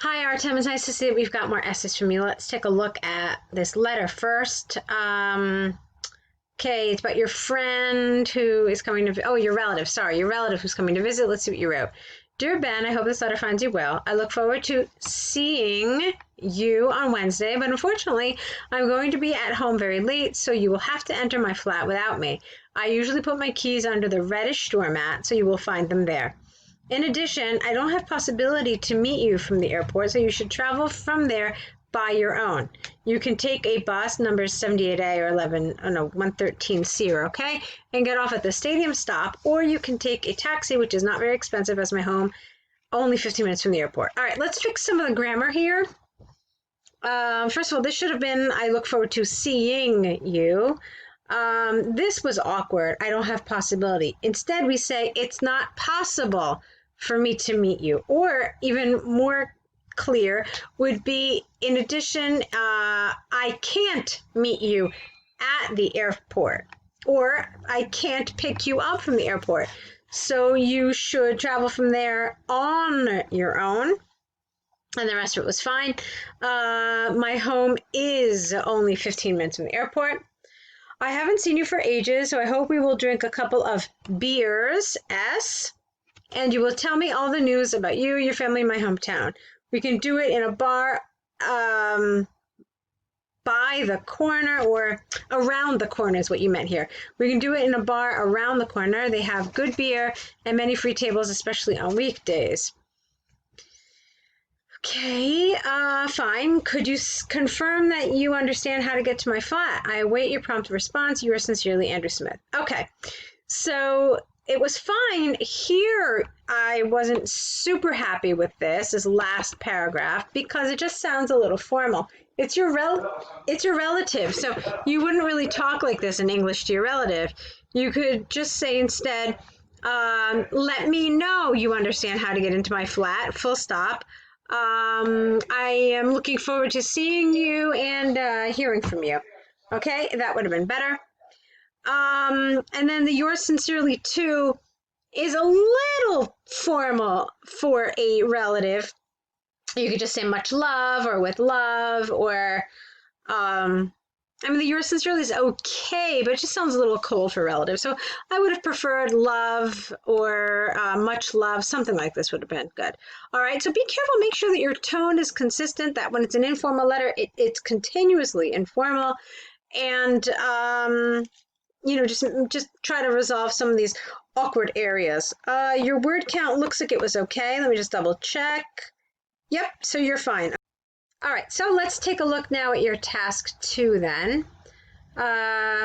Hi, Artem. It's nice to see that we've got more essays from you. Let's take a look at this letter first. Okay, it's about your friend who is coming to, oh, your relative. Sorry, your relative who's coming to visit. Let's see what you wrote. Dear Ben, I hope this letter finds you well. I look forward to seeing you on Wednesday, but unfortunately, I'm going to be at home very late, so you will have to enter my flat without me. I usually put my keys under the reddish doormat, so you will find them there. In addition, I don't have possibility to meet you from the airport, so you should travel from there by your own. You can take a bus, numbers 78A or 113C, okay, and get off at the stadium stop, or you can take a taxi, which is not very expensive as my home, only 15 minutes from the airport. All right, let's fix some of the grammar here. First of all, this should have been, I look forward to seeing you. This was awkward. I don't have possibility. Instead, we say it's not possible for me to meet you. Or even more clear would be, in addition, I can't meet you at the airport. Or I can't pick you up from the airport. So you should travel from there on your own. And the rest of it was fine. My home is only 15 minutes from the airport. I haven't seen you for ages, so I hope we will drink a couple of beers, S, and you will tell me all the news about you, your family, and my hometown. We can do it in a bar by the corner, or around the corner is what you meant here. We can do it in a bar around the corner. They have good beer and many free tables, especially on weekdays. Okay, fine. Could you confirm that you understand how to get to my flat? I await your prompt response. Yours sincerely, Andrew Smith. Okay, so it was fine. Here, I wasn't super happy with this last paragraph because it just sounds a little formal. It's your relative, so you wouldn't really talk like this in English to your relative. You could just say instead, let me know you understand how to get into my flat, full stop. I am looking forward to seeing you and hearing from you. Okay, that would have been better. And then the yours sincerely too is a little formal for a relative. You could just say much love or with love or the yours sincerely is okay, but it just sounds a little cold for relatives. So I would have preferred love or much love. Something like this would have been good. All right, so be careful. Make sure that your tone is consistent, that when it's an informal letter, it's continuously informal. And, just try to resolve some of these awkward areas. Your word count looks like it was okay. Let me just double check. Yep, so you're fine. All right, so let's take a look now at your task 2 then.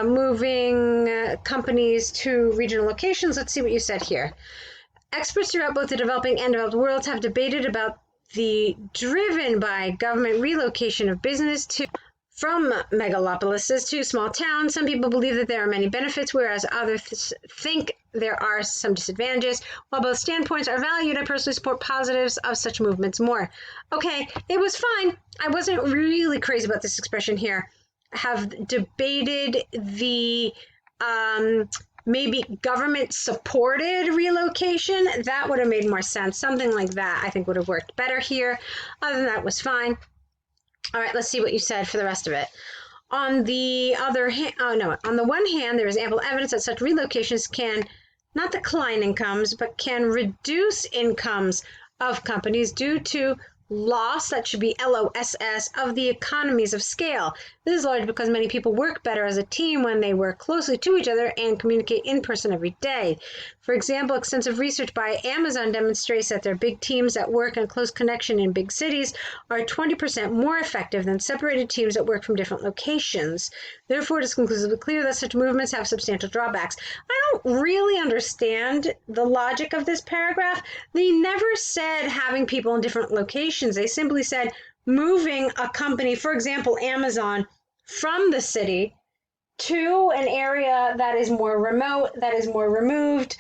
Moving companies to regional locations. Let's see what you said here. Experts throughout both the developing and developed worlds have debated about the driven by government relocation of business from megalopolises to small towns. Some people believe that there are many benefits, whereas others think there are some disadvantages. While both standpoints are valued, I personally support positives of such movements more. Okay, it was fine. I wasn't really crazy about this expression here. Have debated the maybe government-supported relocation. That would have made more sense. Something like that I think would have worked better here. Other than that, was fine. All right, let's see what you said for the rest of it. On the other hand, on the one hand, there is ample evidence that such relocations can not decline incomes, but can reduce incomes of companies due to loss, that should be LOSS, of the economies of scale. This is largely because many people work better as a team when they work closely to each other and communicate in person every day. For example, extensive research by Amazon demonstrates that their big teams that work in close connection in big cities are 20% more effective than separated teams that work from different locations. Therefore, it is conclusively clear that such movements have substantial drawbacks. I don't really understand the logic of this paragraph. They never said having people in different locations. They simply said moving a company, for example, Amazon, from the city to an area that is more remote, that is more removed.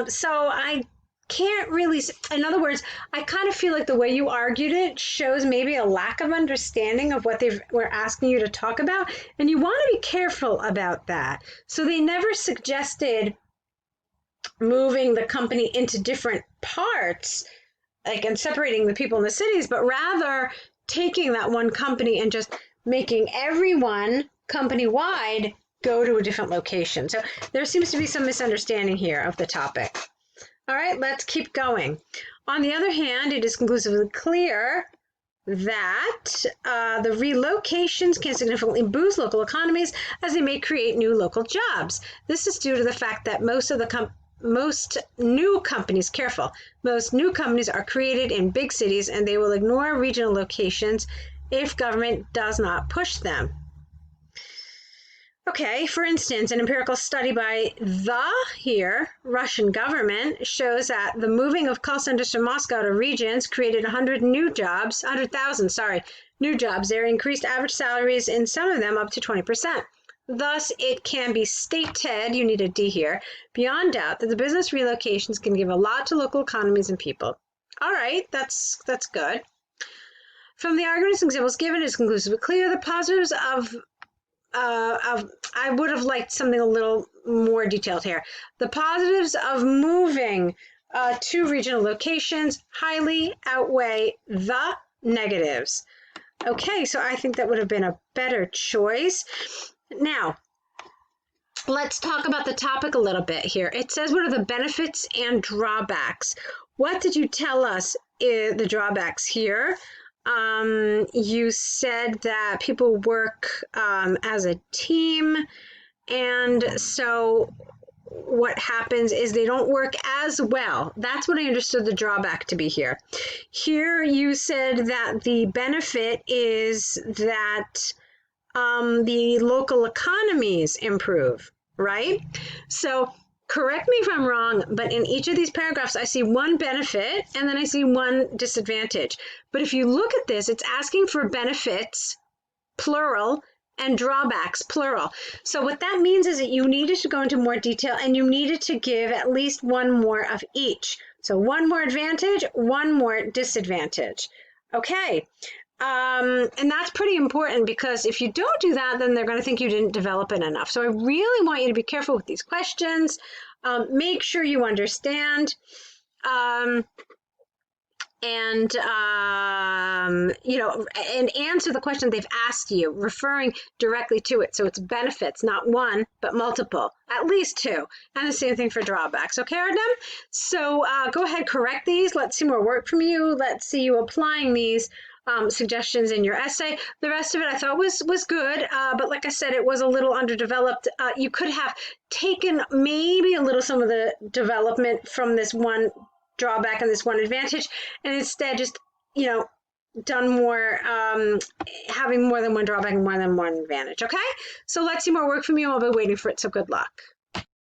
So I can't really, in other words, I kind of feel like the way you argued it shows maybe a lack of understanding of what they were asking you to talk about. And you want to be careful about that. So they never suggested moving the company into different parts and separating the people in the cities, but rather taking that one company and just making everyone company-wide go to a different location. So there seems to be some misunderstanding here of the topic. All right, let's keep going. On the other hand, it is conclusively clear that the relocations can significantly boost local economies as they may create new local jobs. This is due to the fact that most new companies are created in big cities, and they will ignore regional locations if government does not push them. Okay, for instance, an empirical study by the Russian government shows that the moving of call centers from Moscow to regions created 100,000 new jobs. There increased average salaries in some of them up to 20%. Thus, it can be stated, you need a D here, beyond doubt that the business relocations can give a lot to local economies and people. All right, that's good. From the arguments and examples given, it is conclusively clear the positives of I would have liked something a little more detailed here. The positives of moving to regional locations highly outweigh the negatives. Okay, so I think that would have been a better choice. Now, let's talk about the topic a little bit here. It says, what are the benefits and drawbacks? What did you tell us the drawbacks here? You said that people work as a team, and so what happens is they don't work as well. That's what I understood the drawback to be here. Here you said that the benefit is that the local economies improve, right? So correct me if I'm wrong, but in each of these paragraphs, I see one benefit and then I see one disadvantage. But if you look at this, it's asking for benefits, plural, and drawbacks, plural. So what that means is that you needed to go into more detail and you needed to give at least one more of each. So one more advantage, one more disadvantage. Okay. And that's pretty important, because if you don't do that, then they're going to think you didn't develop it enough. So I really want you to be careful with these questions. Make sure you understand and answer the question they've asked you, referring directly to it. So it's benefits, not one, but multiple, at least two. And the same thing for drawbacks. Okay, Artem? So go ahead, correct these. Let's see more work from you. Let's see you applying these suggestions in your essay. The rest of it I thought was good, but like I said, it was a little underdeveloped. You could have taken maybe a little some of the development from this one drawback and this one advantage, and instead just, done more, having more than one drawback and more than one advantage. Okay, so let's see more work from you. I'll be waiting for it, so good luck.